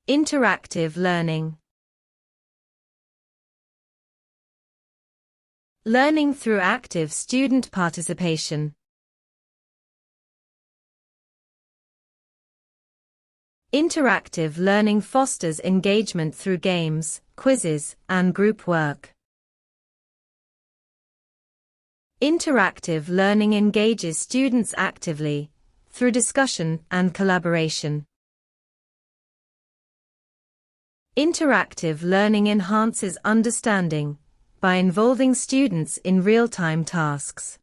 Interactive learning. Learning through active student participation. Interactive learning fosters engagement through games, quizzes, and group work. Interactive learning engages students actively, through discussion and collaboration. Interactive learning enhances understanding, by involving students in real-time tasks.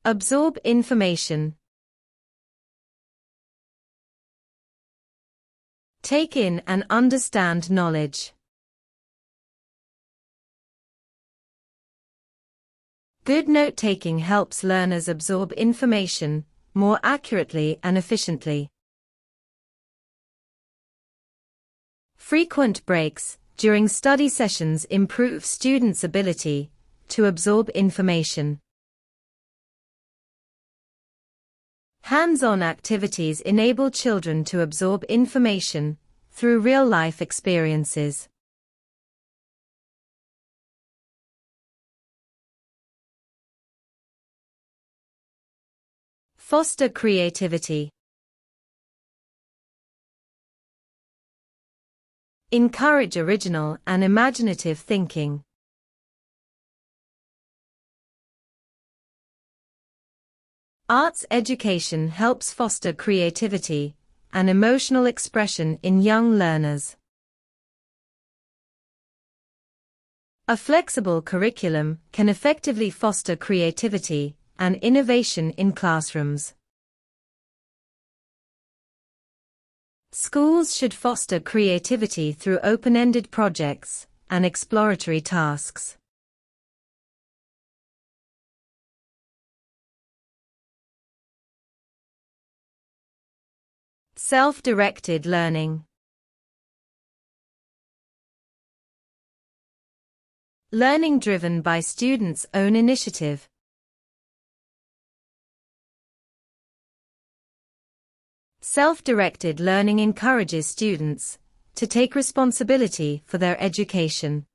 Absorb information. Take in and understand knowledge. Good note-taking helps learners absorb information more accurately and efficiently. Frequent breaks during study sessions improve students' ability to absorb information. Hands-on activities enable children to absorb information through real-life experiences. Foster creativity. Encourage original and imaginative thinking. Arts education helps foster creativity and emotional expression in young learners. A flexible curriculum can effectively foster creativity and innovation in classrooms. Schools should foster creativity through open-ended projects and exploratory tasks. Self-directed learning. Learning driven by students' own initiative. Self-directed learning encourages students to take responsibility for their education.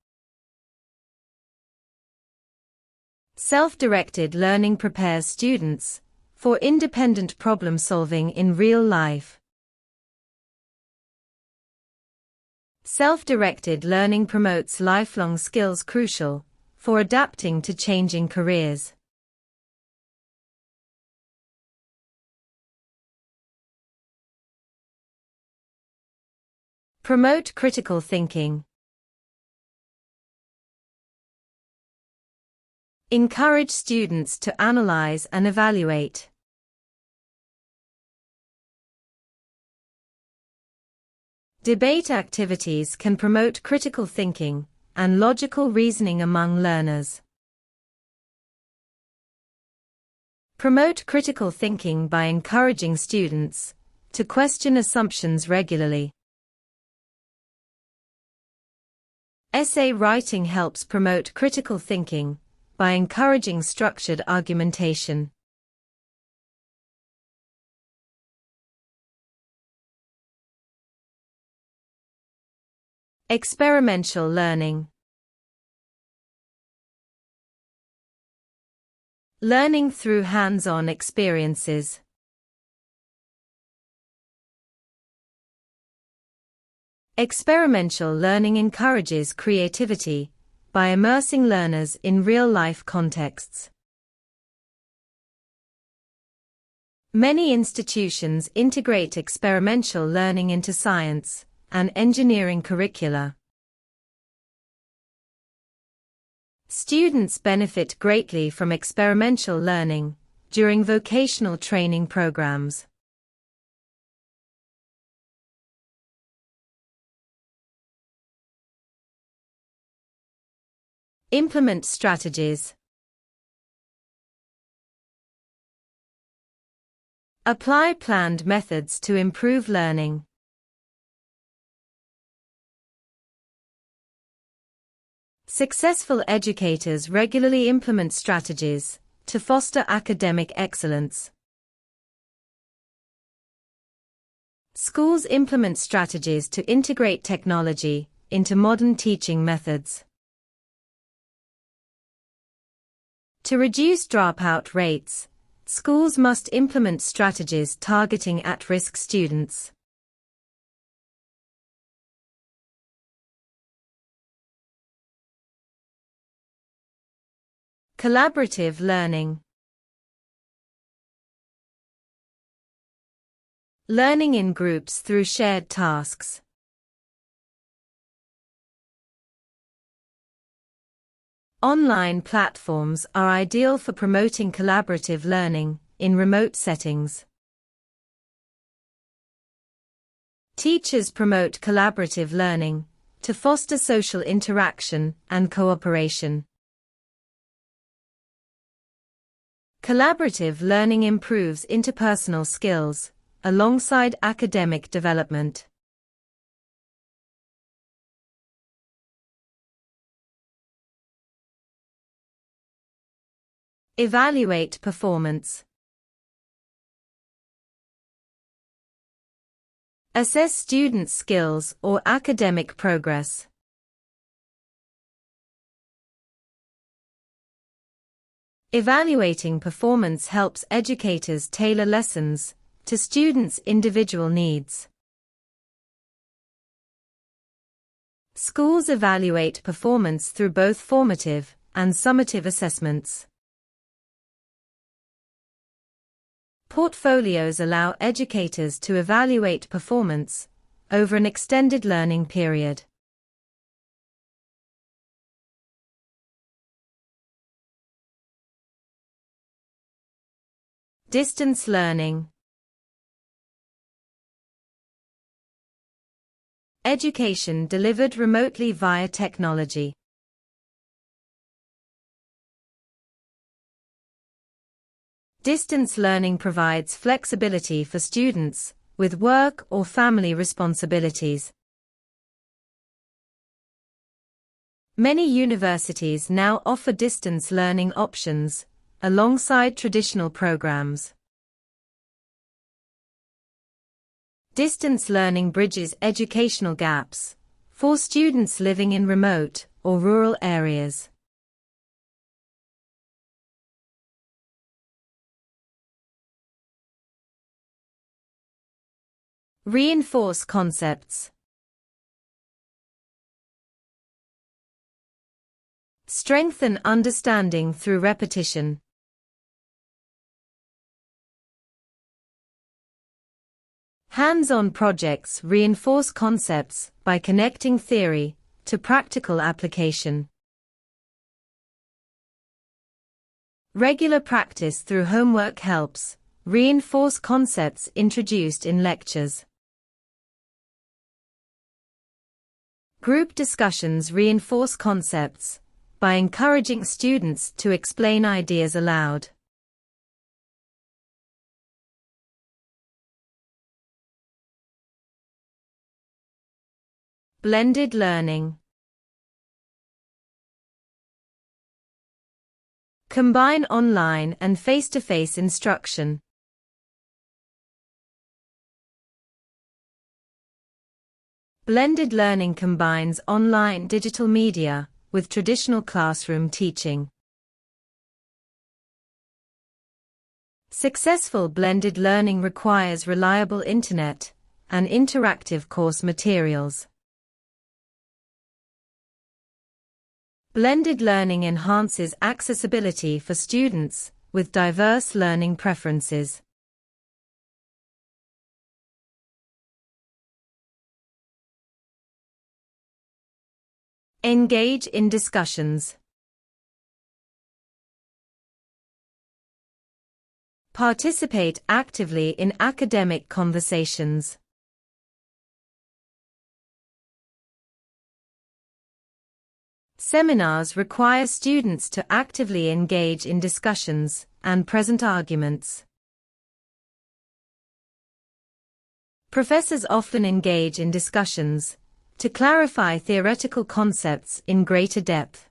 Self-directed learning prepares students for independent problem-solving in real life. Self-directed learning promotes lifelong skills crucial for adapting to changing careers. Promote critical thinking. Encourage students to analyze and evaluate. Debate activities can promote critical thinking and logical reasoning among learners. Promote critical thinking by encouraging students to question assumptions regularly. Essay writing helps promote critical thinking by encouraging structured argumentation. Experiential learning. Learning through hands-on experiences. Experiential learning encourages creativity by immersing learners in real-life contexts. Many institutions integrate experiential learning into science and engineering curricula. Students benefit greatly from experiential learning during vocational training programs. Implement strategies. Apply planned methods to improve learning. Successful educators regularly implement strategies to foster academic excellence. Schools implement strategies to integrate technology into modern teaching methods. To reduce dropout rates, schools must implement strategies targeting at-risk students. Collaborative learning. Learning in groups through shared tasks. Online platforms are ideal for promoting collaborative learning in remote settings. Teachers promote collaborative learning to foster social interaction and cooperation. Collaborative learning improves interpersonal skills alongside academic development. Evaluate performance. Assess students' skills or academic progress. Evaluating performance helps educators tailor lessons to students' individual needs. Schools evaluate performance through both formative and summative assessments. Portfolios allow educators to evaluate performance over an extended learning period. Distance learning. Education delivered remotely via technology. Distance learning provides flexibility for students with work or family responsibilities. Many universities now offer distance learning options alongside traditional programs. Distance learning bridges educational gaps for students living in remote or rural areas. Reinforce concepts. Strengthen understanding through repetition. Hands-on projects reinforce concepts by connecting theory to practical application. Regular practice through homework helps reinforce concepts introduced in lectures. Group discussions reinforce concepts by encouraging students to explain ideas aloud. Blended learning. Combine online and face-to-face instruction. Blended learning combines online digital media with traditional classroom teaching. Successful blended learning requires reliable internet and interactive course materials. Blended learning enhances accessibility for students with diverse learning preferences. Engage in discussions. Participate actively in academic conversations. Seminars require students to actively engage in discussions and present arguments. Professors often engage in discussions to clarify theoretical concepts in greater depth.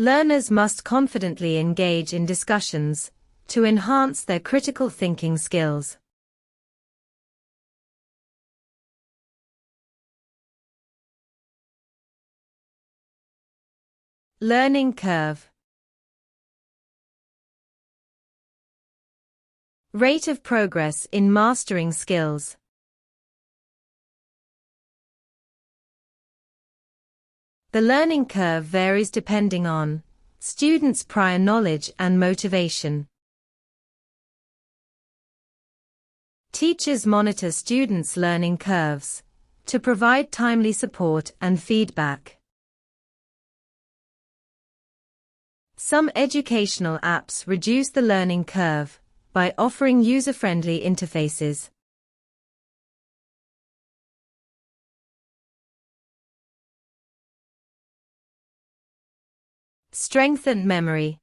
Learners must confidently engage in discussions to enhance their critical thinking skills. Learning curve. Rate of progress in mastering skills. The learning curve varies depending on students' prior knowledge and motivation. Teachers monitor students' learning curves to provide timely support and feedback. Some educational apps reduce the learning curve by offering user-friendly interfaces. Strengthen memory.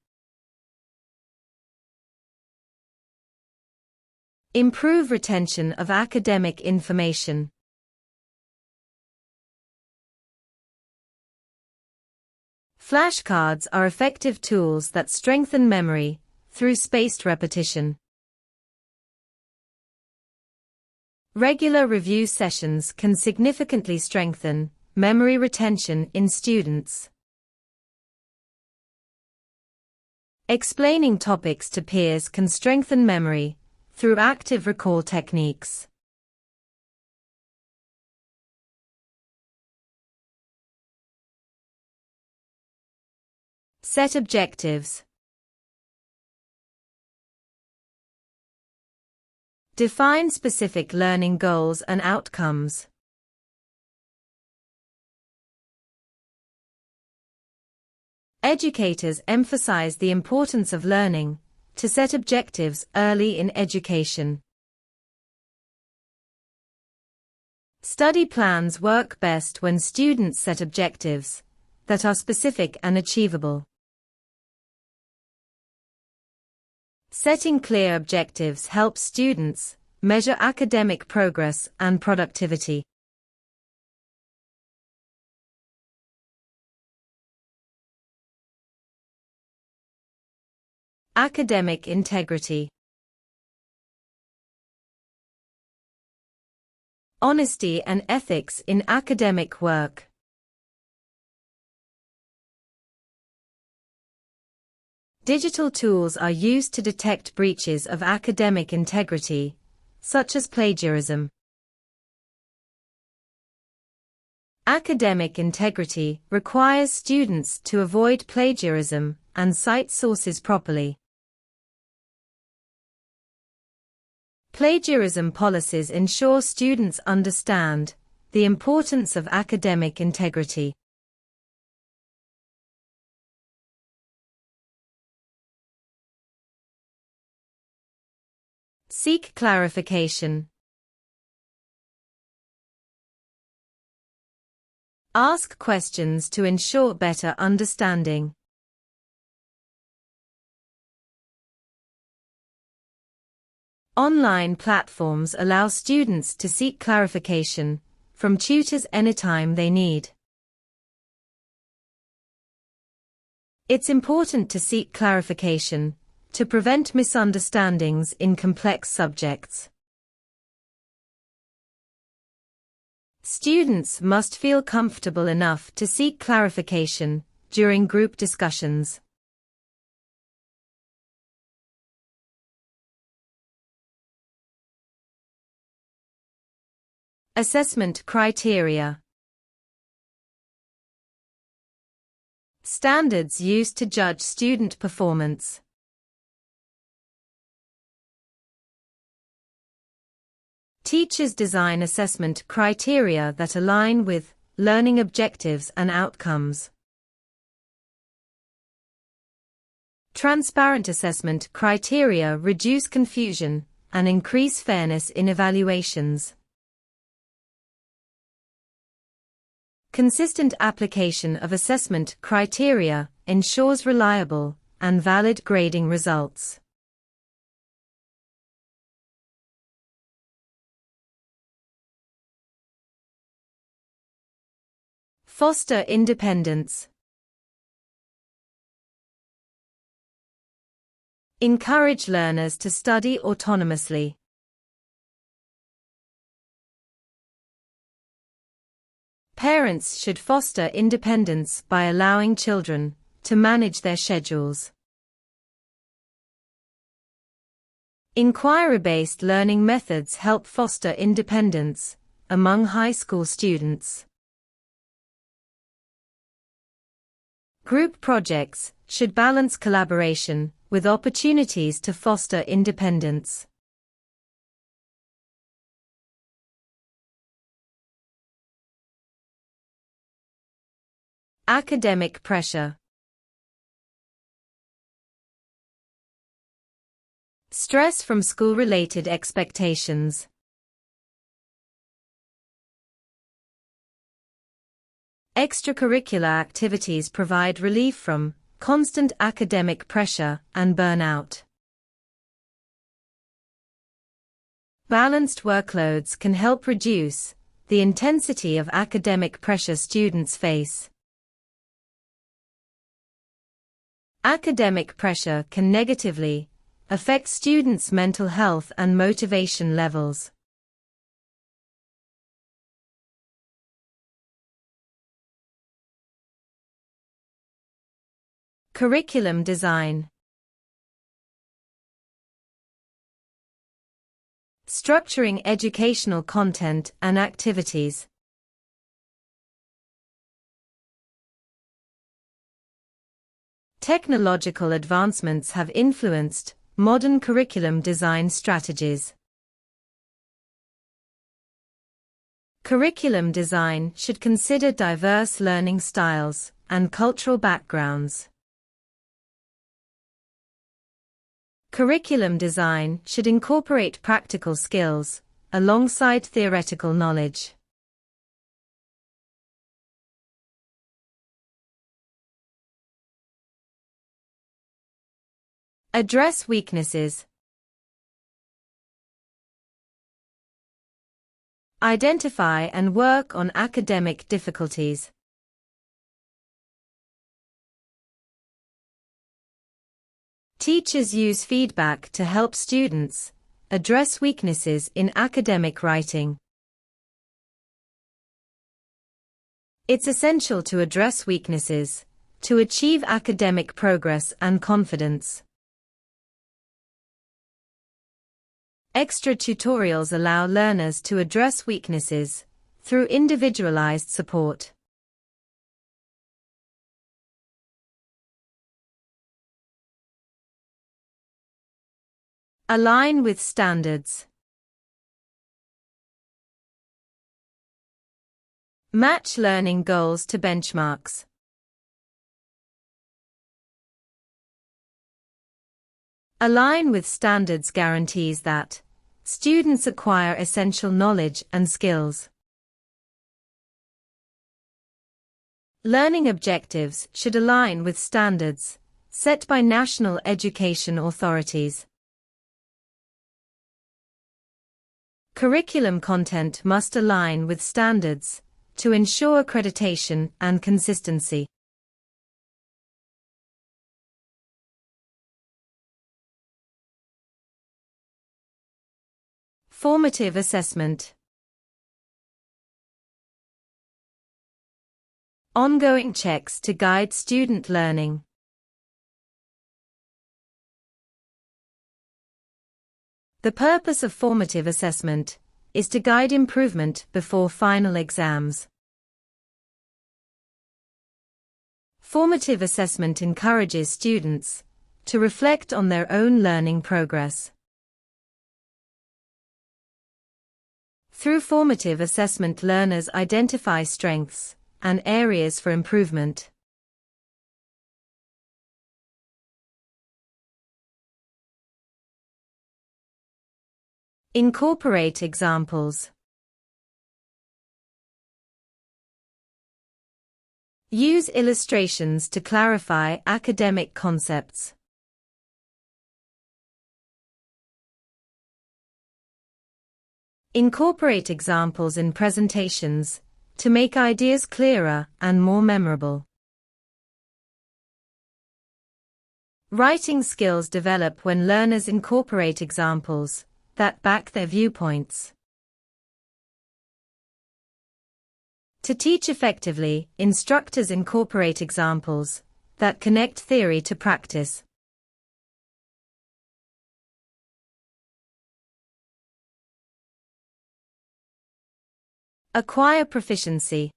Improve retention of academic information. Flashcards are effective tools that strengthen memory through spaced repetition. Regular review sessions can significantly strengthen memory retention in students. Explaining topics to peers can strengthen memory through active recall techniques. Set objectives. Define specific learning goals and outcomes. Educators emphasize the importance of learning to set objectives early in education. Study plans work best when students set objectives that are specific and achievable. Setting clear objectives helps students measure academic progress and productivity. Academic integrity. Honesty and ethics in academic work. Digital tools are used to detect breaches of academic integrity, such as plagiarism. Academic integrity requires students to avoid plagiarism and cite sources properly. Plagiarism policies ensure students understand the importance of academic integrity. Seek clarification. Ask questions to ensure better understanding. Online platforms allow students to seek clarification from tutors anytime they need. It's important to seek clarification to prevent misunderstandings in complex subjects. Students must feel comfortable enough to seek clarification during group discussions. Assessment criteria. Standards used to judge student performance. Teachers design assessment criteria that align with learning objectives and outcomes. Transparent assessment criteria reduce confusion and increase fairness in evaluations. Consistent application of assessment criteria ensures reliable and valid grading results. Foster independence. Encourage learners to study autonomously. Parents should foster independence by allowing children to manage their schedules. Inquiry-based learning methods help foster independence among high school students. Group projects should balance collaboration with opportunities to foster independence. Academic pressure. Stress from school-related expectations. Extracurricular activities provide relief from constant academic pressure and burnout. Balanced workloads can help reduce the intensity of academic pressure students face. Academic pressure can negatively affect students' mental health and motivation levels. Curriculum design. Structuring educational content and activities. Technological advancements have influenced modern curriculum design strategies. Curriculum design should consider diverse learning styles and cultural backgrounds. Curriculum design should incorporate practical skills alongside theoretical knowledge. Address weaknesses. Identify and work on academic difficulties. Teachers use feedback to help students address weaknesses in academic writing. It's essential to address weaknesses to achieve academic progress and confidence. Extra tutorials allow learners to address weaknesses through individualized support. Align with standards. Match learning goals to benchmarks. Align with standards guarantees that students acquire essential knowledge and skills. Learning objectives should align with standards set by national education authorities. Curriculum content must align with standards to ensure accreditation and consistency. Formative assessment. Ongoing checks to guide student learning. The purpose of formative assessment is to guide improvement before final exams. Formative assessment encourages students to reflect on their own learning progress. Through formative assessment, learners identify strengths and areas for improvement. Incorporate examples. Use illustrations to clarify academic concepts. Incorporate examples in presentations to make ideas clearer and more memorable. Writing skills develop when learners incorporate examples that back their viewpoints. To teach effectively, instructors incorporate examples that connect theory to practice. Acquire proficiency.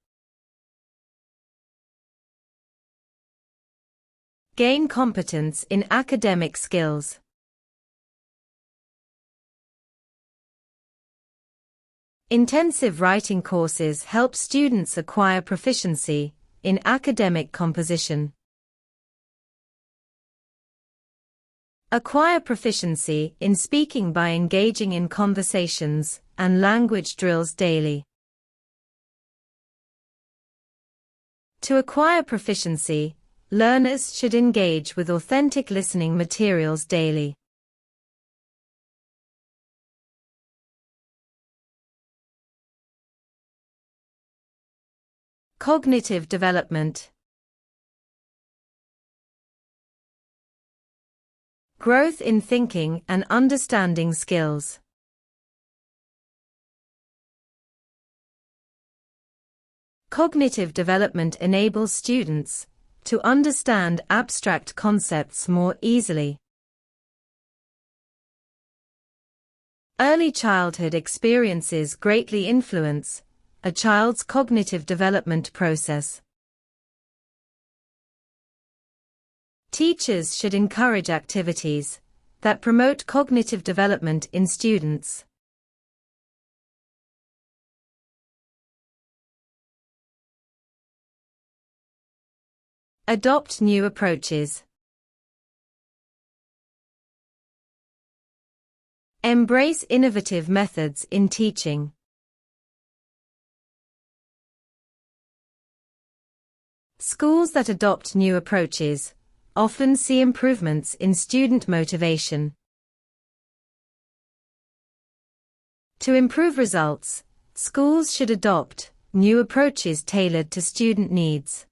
Gain competence in academic skills. Intensive writing courses help students acquire proficiency in academic composition. Acquire proficiency in speaking by engaging in conversations and language drills daily. To acquire proficiency, learners should engage with authentic listening materials daily. Cognitive development. Growth in thinking and understanding skills. Cognitive development enables students to understand abstract concepts more easily. Early childhood experiences greatly influence a child's cognitive development process. Teachers should encourage activities that promote cognitive development in students. Adopt new approaches. Embrace innovative methods in teaching. Schools that adopt new approaches often see improvements in student motivation. To improve results, schools should adopt new approaches tailored to student needs.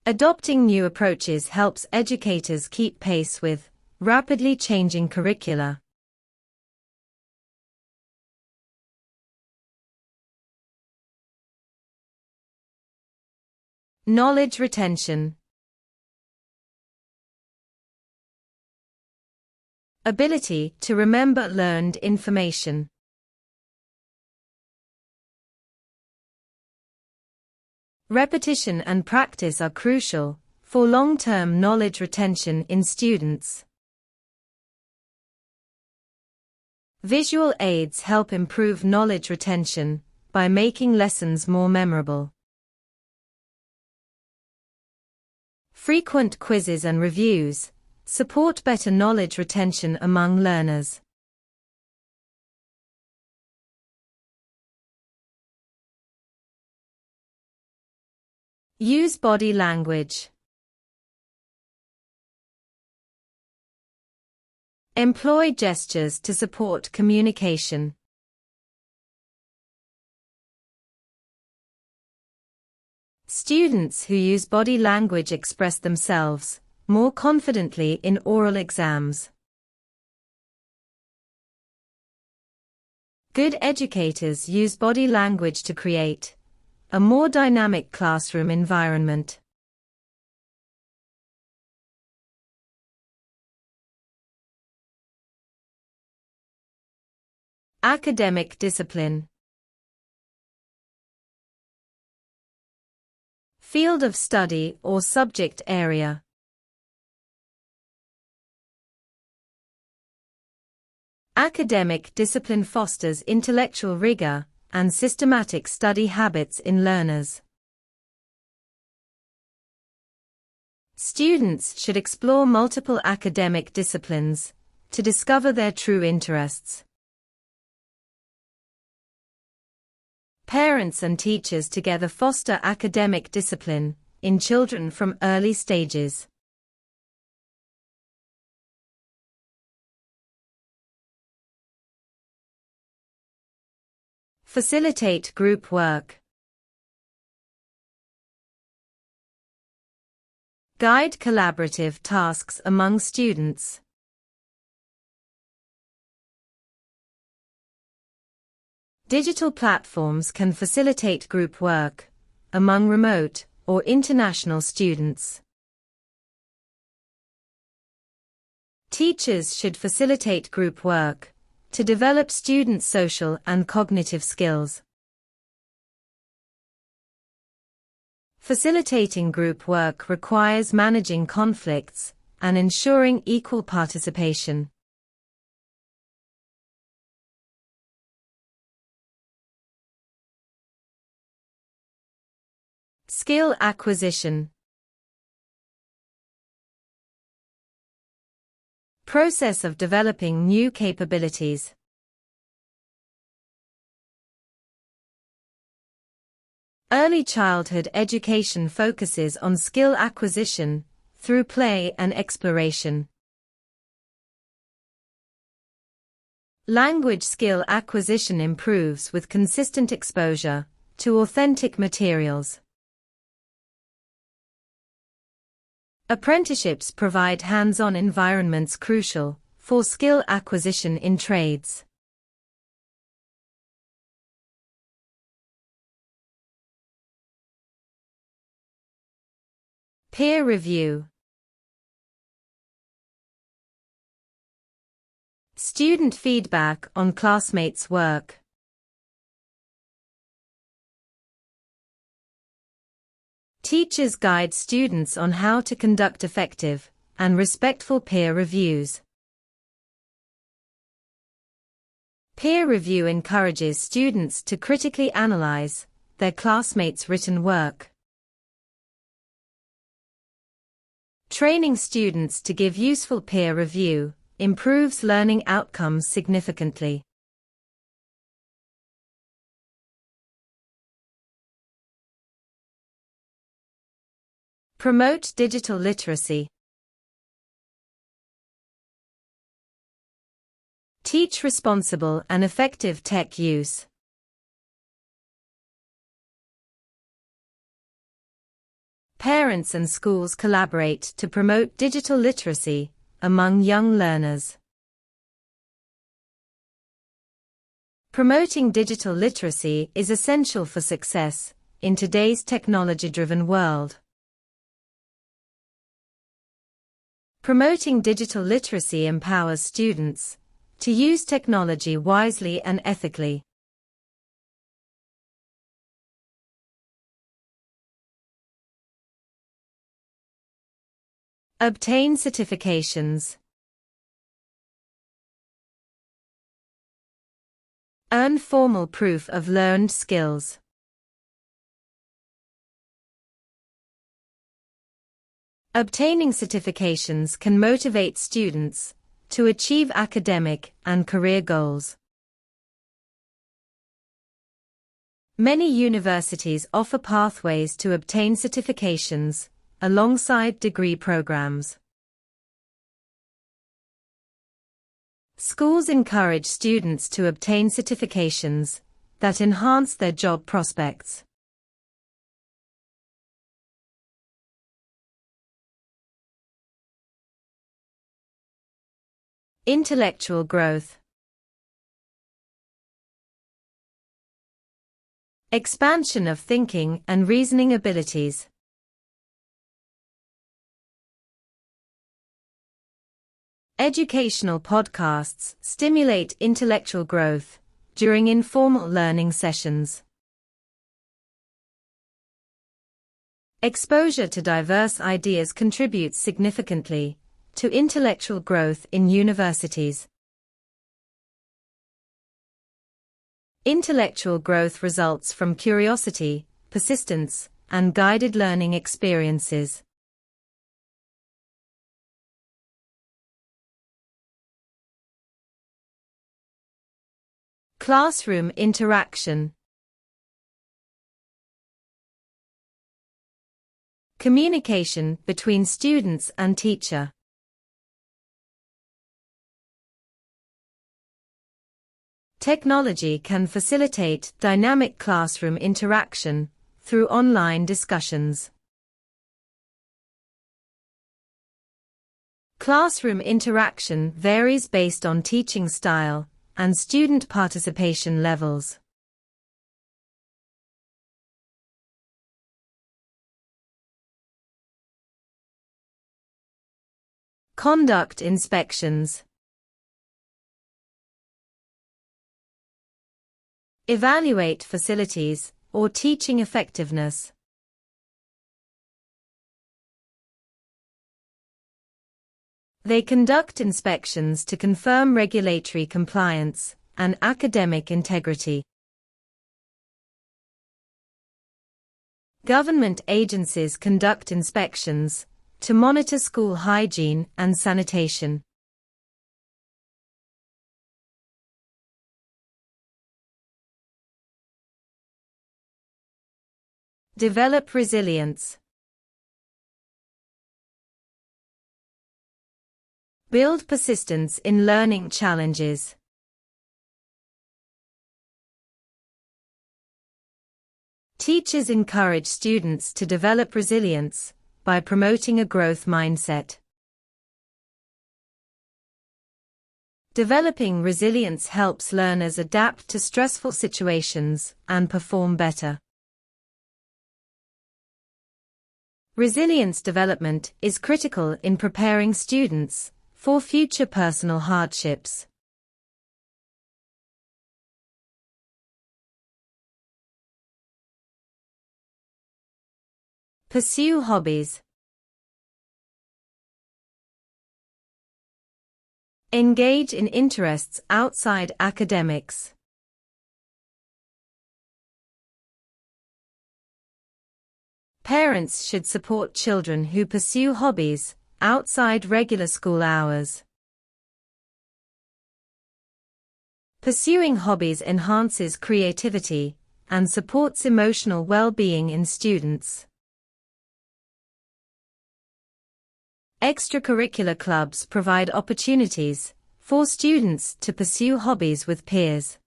Adopting new approaches helps educators keep pace with rapidly changing curricula. Knowledge retention. Ability to remember learned information. Repetition and practice are crucial for long-term knowledge retention in students. Visual aids help improve knowledge retention by making lessons more memorable. Frequent quizzes and reviews support better knowledge retention among learners. Use body language. Employ gestures to support communication. Students who use body language express themselves more confidently in oral exams. Good educators use body language to create a more dynamic classroom environment. Academic discipline. Field of study or subject area. Academic discipline fosters intellectual rigor and systematic study habits in learners. Students should explore multiple academic disciplines to discover their true interests. Parents and teachers together foster academic discipline in children from early stages. Facilitate group work. Guide collaborative tasks among students. Digital platforms can facilitate group work among remote or international students. Teachers should facilitate group work to develop students' social and cognitive skills. Facilitating group work requires managing conflicts and ensuring equal participation. Skill acquisition. Process of developing new capabilities. Early childhood education focuses on skill acquisition through play and exploration. Language skill acquisition improves with consistent exposure to authentic materials. Apprenticeships provide hands-on environments crucial for skill acquisition in trades. Peer review. Student feedback on classmates' work. Teachers guide students on how to conduct effective and respectful peer reviews. Peer review encourages students to critically analyze their classmates' written work. Training students to give useful peer review improves learning outcomes significantly. Promote digital literacy. Teach responsible and effective tech use. Parents and schools collaborate to promote digital literacy among young learners. Promoting digital literacy is essential for success in today's technology-driven world. Promoting digital literacy empowers students to use technology wisely and ethically. Obtain certifications. Earn formal proof of learned skills. Obtaining certifications can motivate students to achieve academic and career goals. Many universities offer pathways to obtain certifications alongside degree programs. Schools encourage students to obtain certifications that enhance their job prospects. Intellectual growth. Expansion of thinking and reasoning abilities. Educational podcasts stimulate intellectual growth during informal learning sessions. Exposure to diverse ideas contributes significantly to intellectual growth in universities. Intellectual growth results from curiosity, persistence, and guided learning experiences. Classroom interaction. Communication between students and teacher. Technology can facilitate dynamic classroom interaction through online discussions. Classroom interaction varies based on teaching style and student participation levels. Conduct inspections. Evaluate facilities or teaching effectiveness. They conduct inspections to confirm regulatory compliance and academic integrity. Government agencies conduct inspections to monitor school hygiene and sanitation. Develop resilience. Build persistence in learning challenges. Teachers encourage students to develop resilience by promoting a growth mindset. Developing resilience helps learners adapt to stressful situations and perform better. Resilience development is critical in preparing students for future personal hardships. Pursue hobbies. Engage in interests outside academics. Parents should support children who pursue hobbies outside regular school hours. Pursuing hobbies enhances creativity and supports emotional well-being in students. Extracurricular clubs provide opportunities for students to pursue hobbies with peers.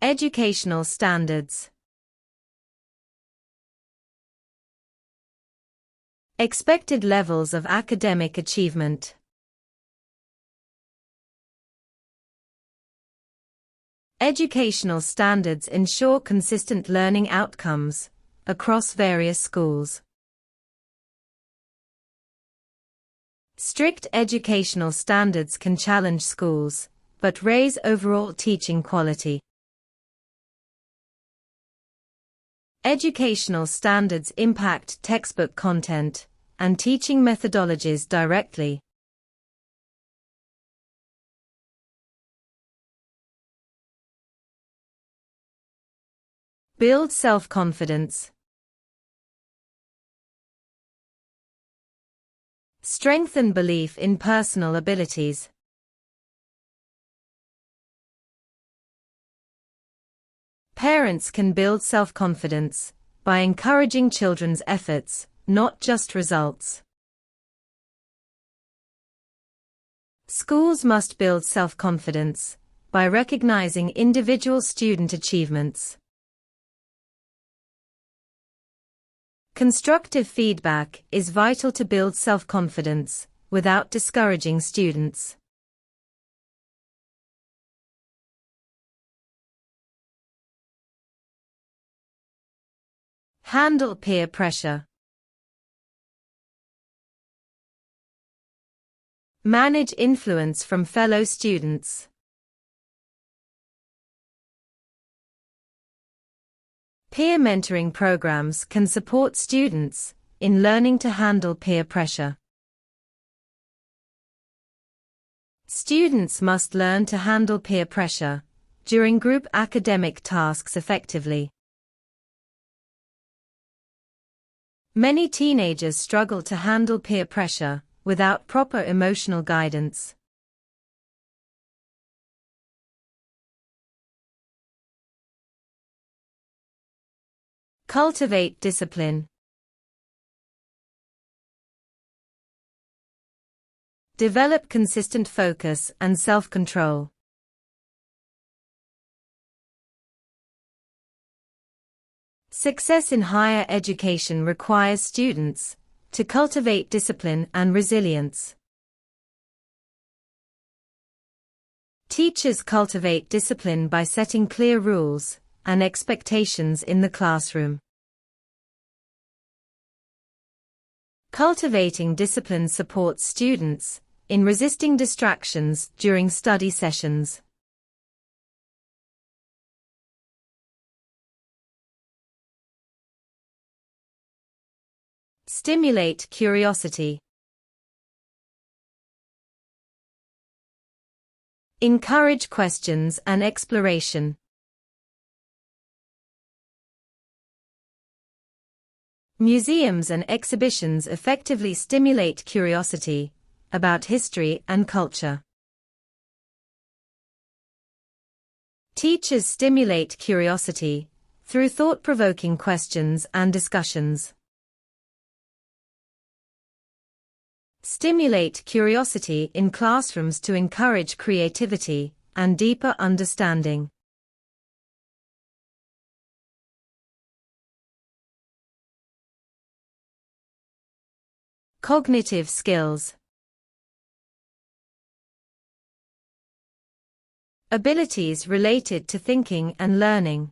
Educational standards. Expected levels of academic achievement. Educational standards ensure consistent learning outcomes across various schools. Strict educational standards can challenge schools, but raise overall teaching quality. Educational standards impact textbook content and teaching methodologies directly. Build self-confidence. Strengthen belief in personal abilities. Parents can build self-confidence by encouraging children's efforts, not just results. Schools must build self-confidence by recognizing individual student achievements. Constructive feedback is vital to build self-confidence without discouraging students. Handle peer pressure. Manage influence from fellow students. Peer mentoring programs can support students in learning to handle peer pressure. Students must learn to handle peer pressure during group academic tasks effectively. Many teenagers struggle to handle peer pressure without proper emotional guidance. Cultivate discipline. Develop consistent focus and self-control. Success in higher education requires students to cultivate discipline and resilience. Teachers cultivate discipline by setting clear rules and expectations in the classroom. Cultivating discipline supports students in resisting distractions during study sessions. Stimulate curiosity. Encourage questions and exploration. Museums and exhibitions effectively stimulate curiosity about history and culture. Teachers stimulate curiosity through thought-provoking questions and discussions. Stimulate curiosity in classrooms to encourage creativity and deeper understanding. Cognitive skills. Abilities related to thinking and learning.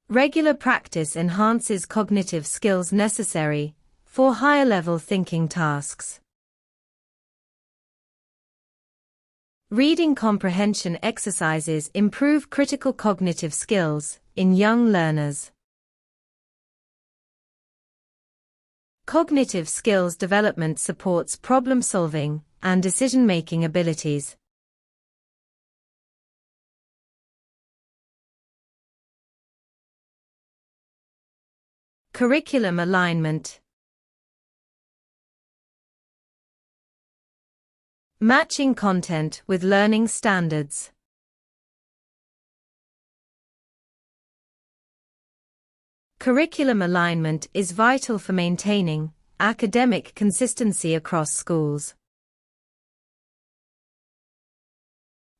Regular practice enhances cognitive skills necessary for higher-level thinking tasks. Reading comprehension exercises improve critical cognitive skills in young learners. Cognitive skills development supports problem-solving and decision-making abilities. Curriculum alignment. Matching content with learning standards. Curriculum alignment is vital for maintaining academic consistency across schools.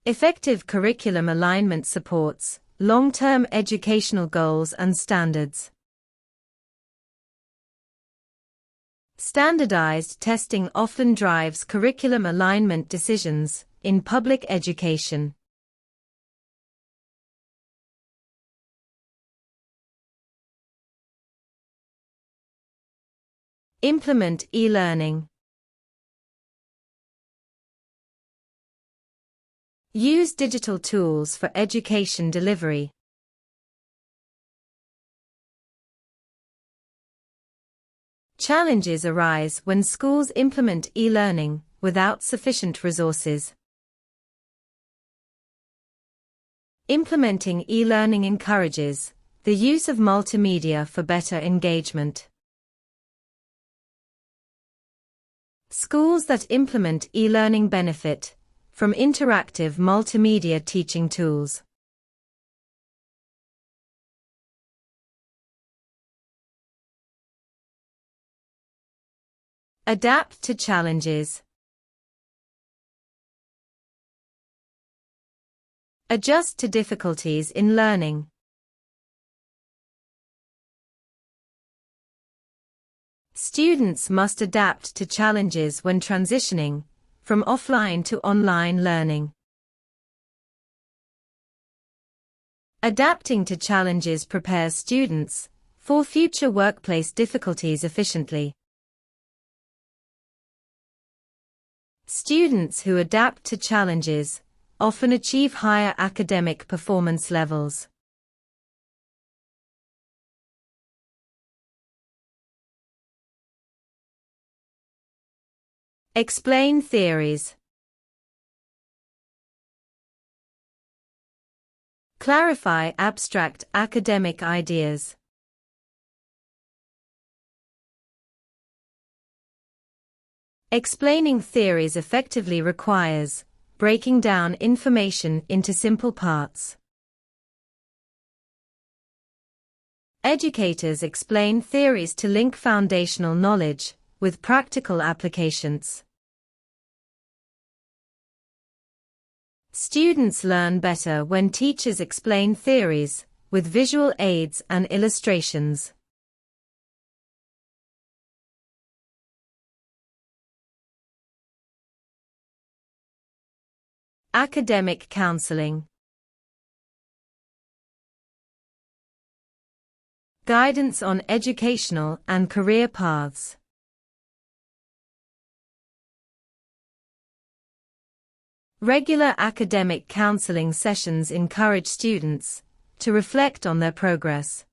Effective curriculum alignment supports long-term educational goals and standards. Standardized testing often drives curriculum alignment decisions in public education. Implement e-learning. Use digital tools for education delivery. Challenges arise when schools implement e-learning without sufficient resources. Implementing e-learning encourages the use of multimedia for better engagement. Schools that implement e-learning benefit from interactive multimedia teaching tools. Adapt to challenges. Adjust to difficulties in learning. Students must adapt to challenges when transitioning from offline to online learning. Adapting to challenges prepares students for future workplace difficulties efficiently. Students who adapt to challenges often achieve higher academic performance levels. Explain theories. Clarify abstract academic ideas. Explaining theories effectively requires breaking down information into simple parts. Educators explain theories to link foundational knowledge with practical applications. Students learn better when teachers explain theories, with visual aids and illustrations. Academic counseling. Guidance on educational and career paths. Regular academic counseling sessions encourage students to reflect on their progress.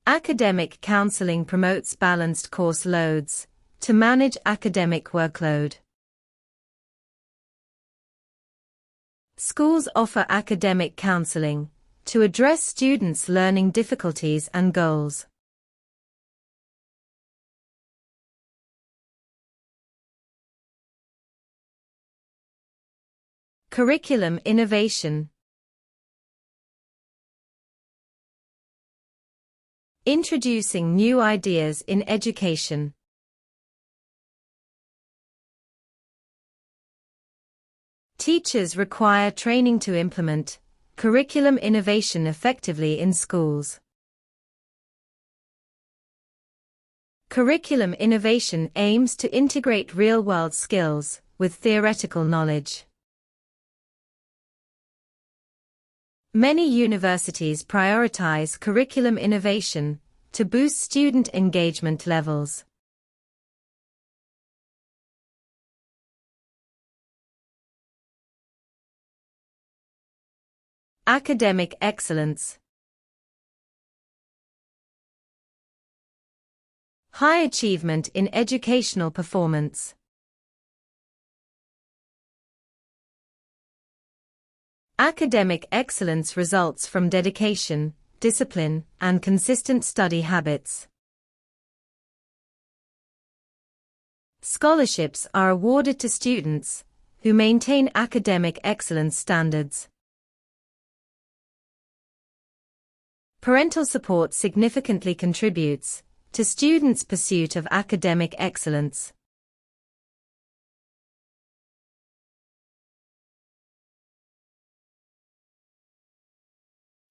Academic counseling promotes balanced course loads to manage academic workload. Schools offer academic counseling to address students' learning difficulties and goals. Curriculum innovation. Introducing new ideas in education. Teachers require training to implement curriculum innovation effectively in schools. Curriculum innovation aims to integrate real-world skills with theoretical knowledge. Many universities prioritize curriculum innovation to boost student engagement levels. Academic excellence. High achievement in educational performance. Academic excellence results from dedication, discipline, and consistent study habits. Scholarships are awarded to students who maintain academic excellence standards. Parental support significantly contributes to students' pursuit of academic excellence.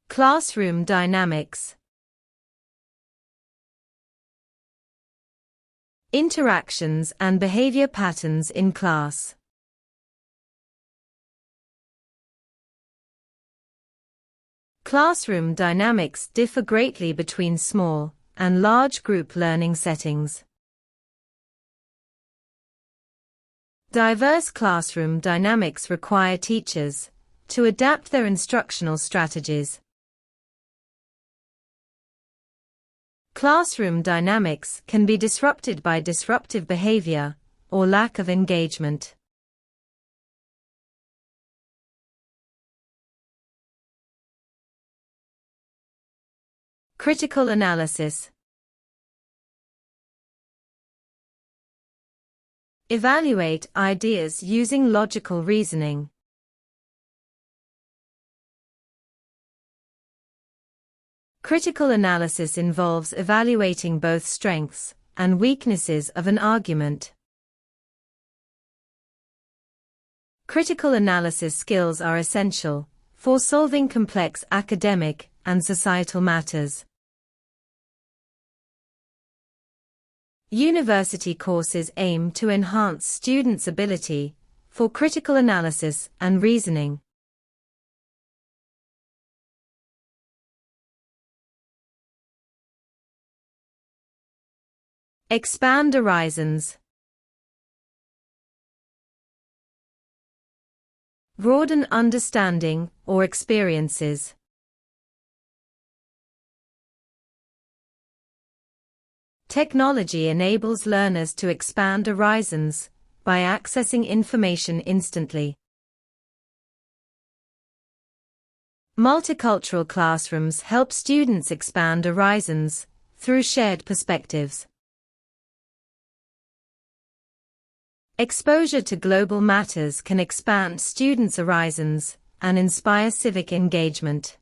Classroom dynamics. Interactions and behavior patterns in class. Classroom dynamics differ greatly between small and large group learning settings. Diverse classroom dynamics require teachers to adapt their instructional strategies. Classroom dynamics can be disrupted by disruptive behavior or lack of engagement. Critical analysis. Evaluate ideas using logical reasoning. Critical analysis involves evaluating both strengths and weaknesses of an argument. Critical analysis skills are essential for solving complex academic and societal matters. University courses aim to enhance students' ability for critical analysis and reasoning. Expand horizons. Broaden understanding or experiences. Technology enables learners to expand horizons by accessing information instantly. Multicultural classrooms help students expand horizons through shared perspectives. Exposure to global matters can expand students' horizons and inspire civic engagement.